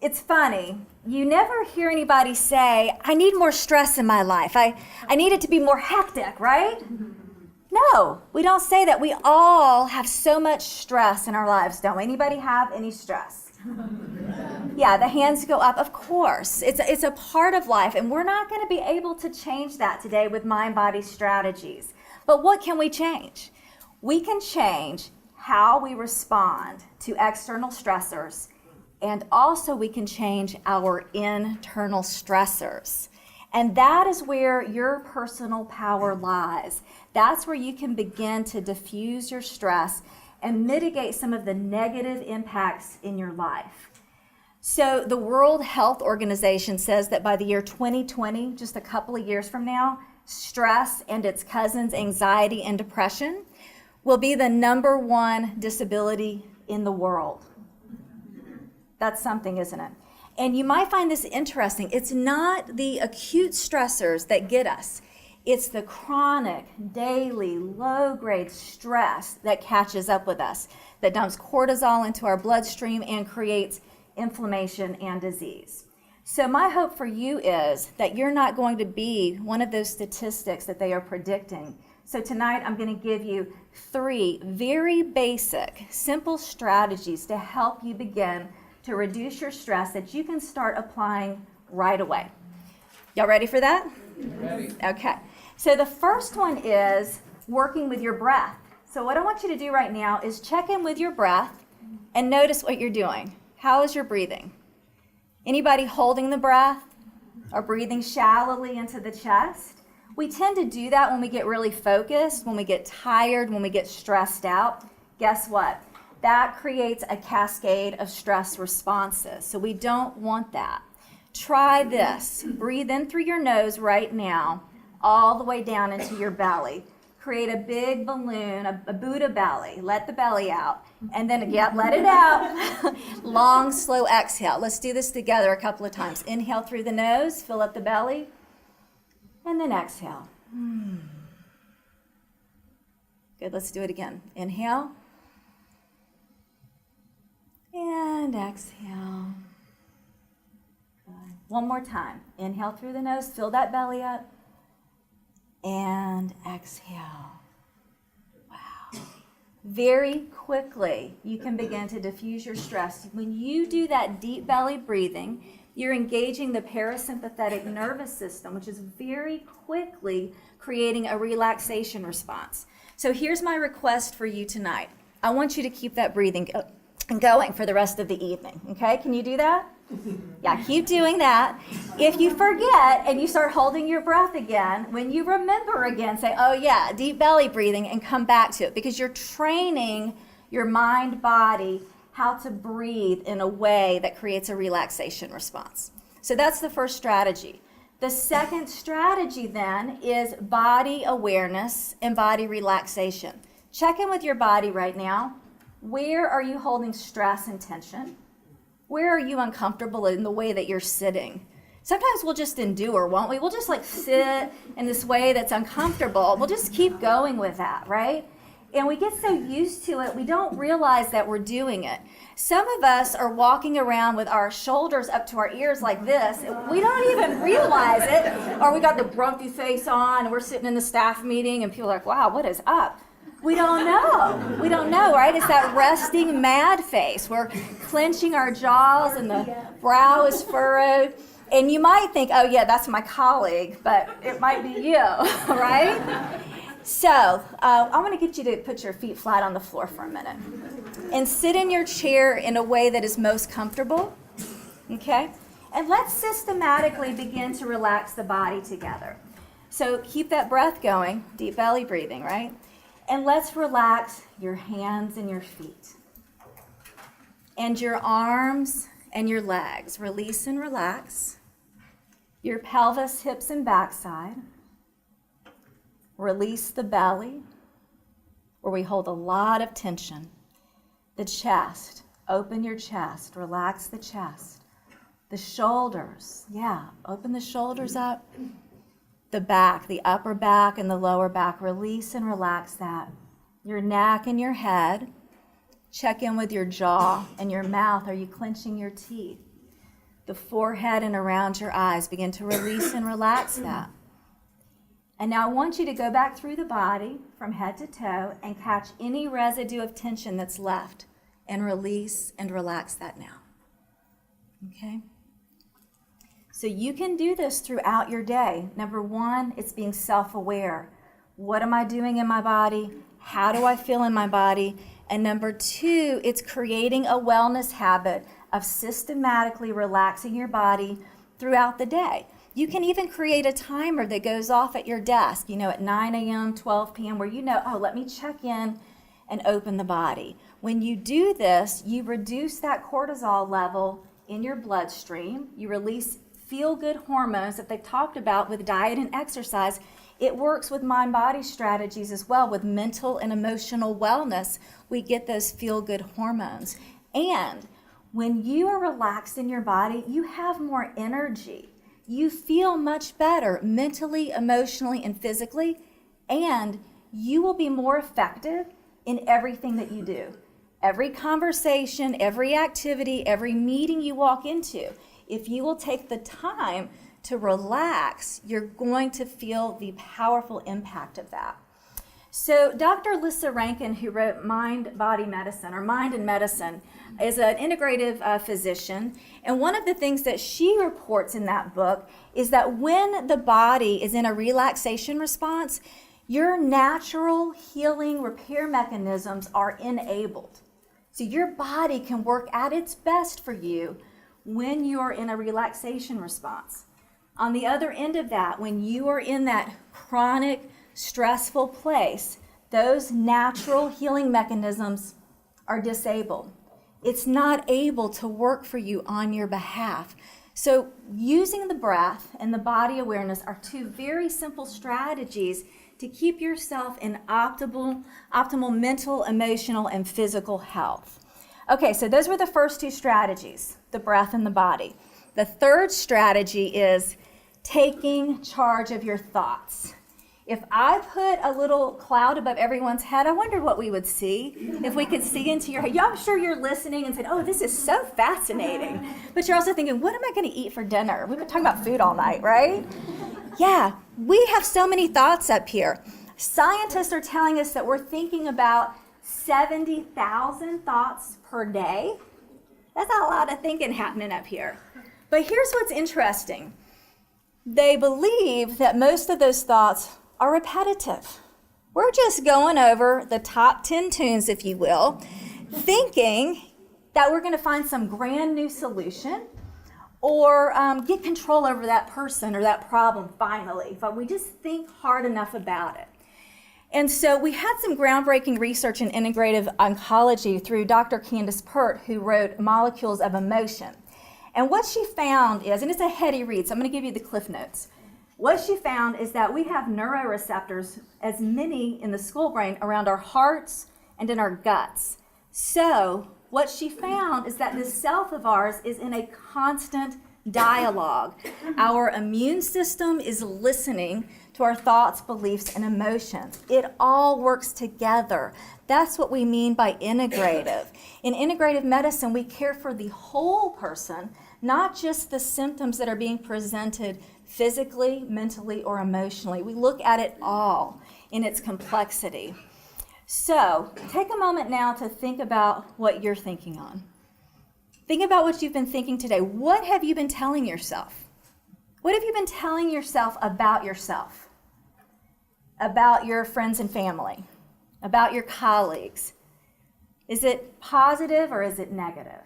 It's funny. You never hear anybody say, I need more stress in my life. I need it to be more hectic, right? No, we don't say that. We all have so much stress in our lives, don't we? Anybody have any stress? Yeah, the hands go up, of course. It's a part of life, and we're not going to be able to change that today with mind-body strategies. But what can we change? We can change how we respond to external stressors, and also we can change our internal stressors. And that is where your personal power lies. That's where you can begin to diffuse your stress and mitigate some of the negative impacts in your life. So the World Health Organization says that by the year 2020, just a couple of years from now, stress and its cousins, anxiety and depression, will be the #1 disability in the world. That's something, isn't it? And you might find this interesting. It's not the acute stressors that get us. It's the chronic, daily, low-grade stress that catches up with us, that dumps cortisol into our bloodstream and creates inflammation and disease. So my hope for you is that you're not going to be one of those statistics that they are predicting. So tonight I'm going to give you 3 very basic, simple strategies to help you begin to reduce your stress that you can start applying right away. Y'all ready for that? Ready. Okay. So the first one is working with your breath. So what I want you to do right now is check in with your breath and notice what you're doing. How is your breathing? Anybody holding the breath or breathing shallowly into the chest? We tend to do that when we get really focused, when we get tired, when we get stressed out. Guess what? That creates a cascade of stress responses. So we don't want that. Try this. Breathe in through your nose right now, all the way down into your belly. Create a big balloon, a Buddha belly. Let the belly out. And then, let it out. Long, slow exhale. Let's do this together a couple of times. Inhale through the nose, fill up the belly, and then exhale. Good, let's do it again. Inhale. And exhale. Good. One more time. Inhale through the nose, fill that belly up. And exhale. Wow. Very quickly, you can begin to diffuse your stress. When you do that deep belly breathing, you're engaging the parasympathetic nervous system, which is very quickly creating a relaxation response. So here's my request for you tonight. I want you to keep that breathing going for the rest of the evening, okay? Can you do that? Yeah, keep doing that. If you forget and you start holding your breath again, when you remember again, say, oh yeah, deep belly breathing, and come back to it, because you're training your mind, body, how to breathe in a way that creates a relaxation response. So that's the first strategy. The second strategy then is body awareness and body relaxation. Check in with your body right now. Where are you holding stress and tension? Where are you uncomfortable in the way that you're sitting? Sometimes we'll just endure, won't we? We'll just sit in this way that's uncomfortable. We'll just keep going with that, right? And we get so used to it, we don't realize that we're doing it. Some of us are walking around with our shoulders up to our ears like this. We don't even realize it. Or we got the grumpy face on, and we're sitting in the staff meeting, and people are like, wow, what is up? We don't know. We don't know, right? It's that resting mad face. We're clenching our jaws and the brow is furrowed. And you might think, oh yeah, that's my colleague, but it might be you, right? So I want to get you to put your feet flat on the floor for a minute and sit in your chair in a way that is most comfortable, okay? And let's systematically begin to relax the body together. So keep that breath going, deep belly breathing, right? And let's relax your hands and your feet. And your arms and your legs. Release and relax. Your pelvis, hips, and backside. Release the belly, where we hold a lot of tension. The chest. Open your chest. Relax the chest. The shoulders. Yeah, open the shoulders up. The back, the upper back and the lower back, release and relax that. Your neck and your head. Check in with your jaw and your mouth. Are you clenching your teeth? the forehead and around your eyes. Begin to release and relax that. And now I want you to go back through the body from head to toe and catch any residue of tension that's left and release and relax that now. Okay? So you can do this throughout your day. Number one, it's being self-aware. What am I doing in my body? How do I feel in my body? And number two, it's creating a wellness habit of systematically relaxing your body throughout the day. You can even create a timer that goes off at your desk, at 9 a.m., 12 p.m., where let me check in and open the body. When you do this, you reduce that cortisol level in your bloodstream. You release feel-good hormones that they've talked about with diet and exercise. It works with mind-body strategies as well. With mental and emotional wellness, we get those feel-good hormones. And when you are relaxed in your body, you have more energy. You feel much better mentally, emotionally, and physically, and you will be more effective in everything that you do. Every conversation, every activity, every meeting you walk into, if you will take the time to relax, you're going to feel the powerful impact of that. So Dr. Lissa Rankin, who wrote Mind, Body Medicine, or Mind and Medicine, is an integrative physician. And one of the things that she reports in that book is that when the body is in a relaxation response, your natural healing repair mechanisms are enabled. So your body can work at its best for you when you're in a relaxation response. On the other end of that, when you are in that chronic, stressful place, those natural healing mechanisms are disabled. It's not able to work for you on your behalf. So using the breath and the body awareness are two very simple strategies to keep yourself in optimal mental, emotional, and physical health. Okay, so those were the first two strategies, the breath and the body. The third strategy is taking charge of your thoughts. If I put a little cloud above everyone's head, I wonder what we would see. If we could see into your head. I'm sure you're listening and saying, oh, this is so fascinating. But you're also thinking, what am I going to eat for dinner? We've been talking about food all night, right? Yeah, we have so many thoughts up here. Scientists are telling us that we're thinking about 70,000 thoughts per day. That's a lot of thinking happening up here. But here's what's interesting. They believe that most of those thoughts are repetitive. We're just going over the top 10 tunes, if you will, thinking that we're going to find some grand new solution or get control over that person or that problem finally, but we just think hard enough about it. And so we had some groundbreaking research in integrative oncology through Dr. Candace Pert, who wrote Molecules of Emotion. And what she found is, and it's a heady read, so I'm going to give you the cliff notes. What she found is that we have neuroreceptors, as many in the skull brain, around our hearts and in our guts. So what she found is that this self of ours is in a constant dialogue. Our immune system is listening to our thoughts, beliefs, and emotions. It all works together. That's what we mean by integrative. In integrative medicine, we care for the whole person, not just the symptoms that are being presented physically, mentally, or emotionally. We look at it all in its complexity. So take a moment now to think about what you're thinking on. Think about what you've been thinking today. What have you been telling yourself? What have you been telling yourself? About your friends and family, about your colleagues? Is it positive or is it negative?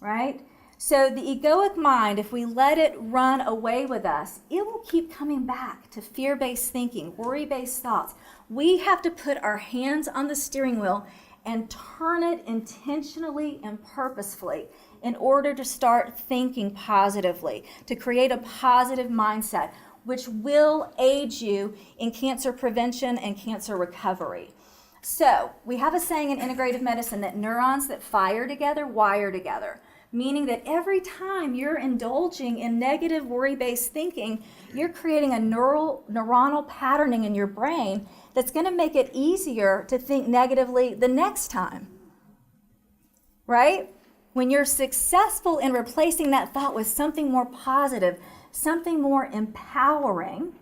Right? So the egoic mind, if we let it run away with us, it will keep coming back to fear-based thinking, worry-based thoughts. We have to put our hands on the steering wheel and turn it intentionally and purposefully in order to start thinking positively, to create a positive mindset, which will aid you in cancer prevention and cancer recovery. So we have a saying in integrative medicine that neurons that fire together wire together, meaning that every time you're indulging in negative worry-based thinking, you're creating a neuronal patterning in your brain that's going to make it easier to think negatively the next time, right? When you're successful in replacing that thought with something more positive, something more empowering,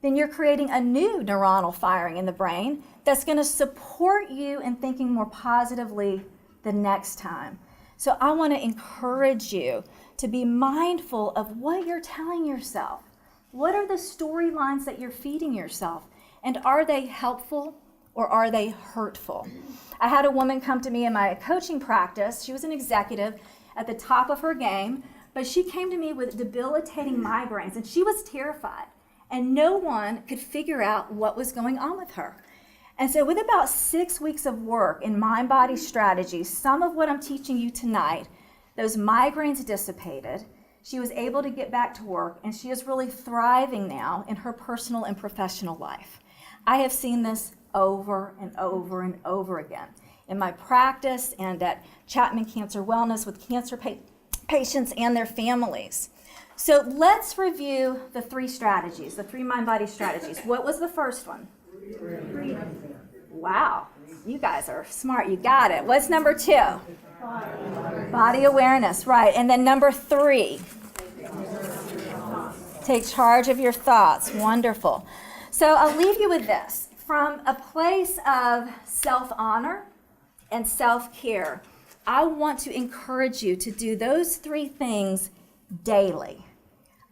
then you're creating a new neuronal firing in the brain that's going to support you in thinking more positively the next time. So I want to encourage you to be mindful of what you're telling yourself. What are the storylines that you're feeding yourself? And are they helpful or are they hurtful? I had a woman come to me in my coaching practice. She was an executive at the top of her game, but she came to me with debilitating migraines, and she was terrified. And no one could figure out what was going on with her. And so with about 6 weeks of work in mind-body strategies, some of what I'm teaching you tonight, those migraines dissipated. She was able to get back to work, and she is really thriving now in her personal and professional life. I have seen this over and over and over again in my practice and at Chapman Cancer Wellness with cancer patients and their families. So let's review the 3 strategies, the 3 mind-body strategies. What was the first one? Breathing. Wow, you guys are smart. You got it. What's number 2? Body awareness, right. And then number 3, take charge of your thoughts. Wonderful. So I'll leave you with this. From a place of self-honor and self-care, I want to encourage you to do those 3 things daily.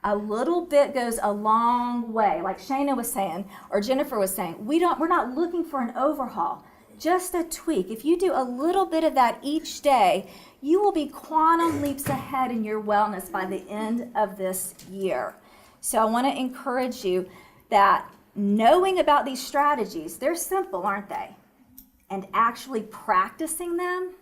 A little bit goes a long way. Like Shana was saying, or Jennifer was saying, we're not looking for an overhaul, just a tweak. If you do a little bit of that each day, you will be quantum leaps ahead in your wellness by the end of this year. So I want to encourage you that knowing about these strategies, they're simple, aren't they? And actually practicing them,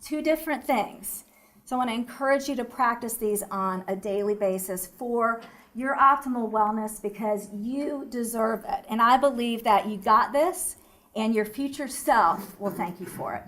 2 different things. So I want to encourage you to practice these on a daily basis for your optimal wellness, because you deserve it. And I believe that you got this, and your future self will thank you for it.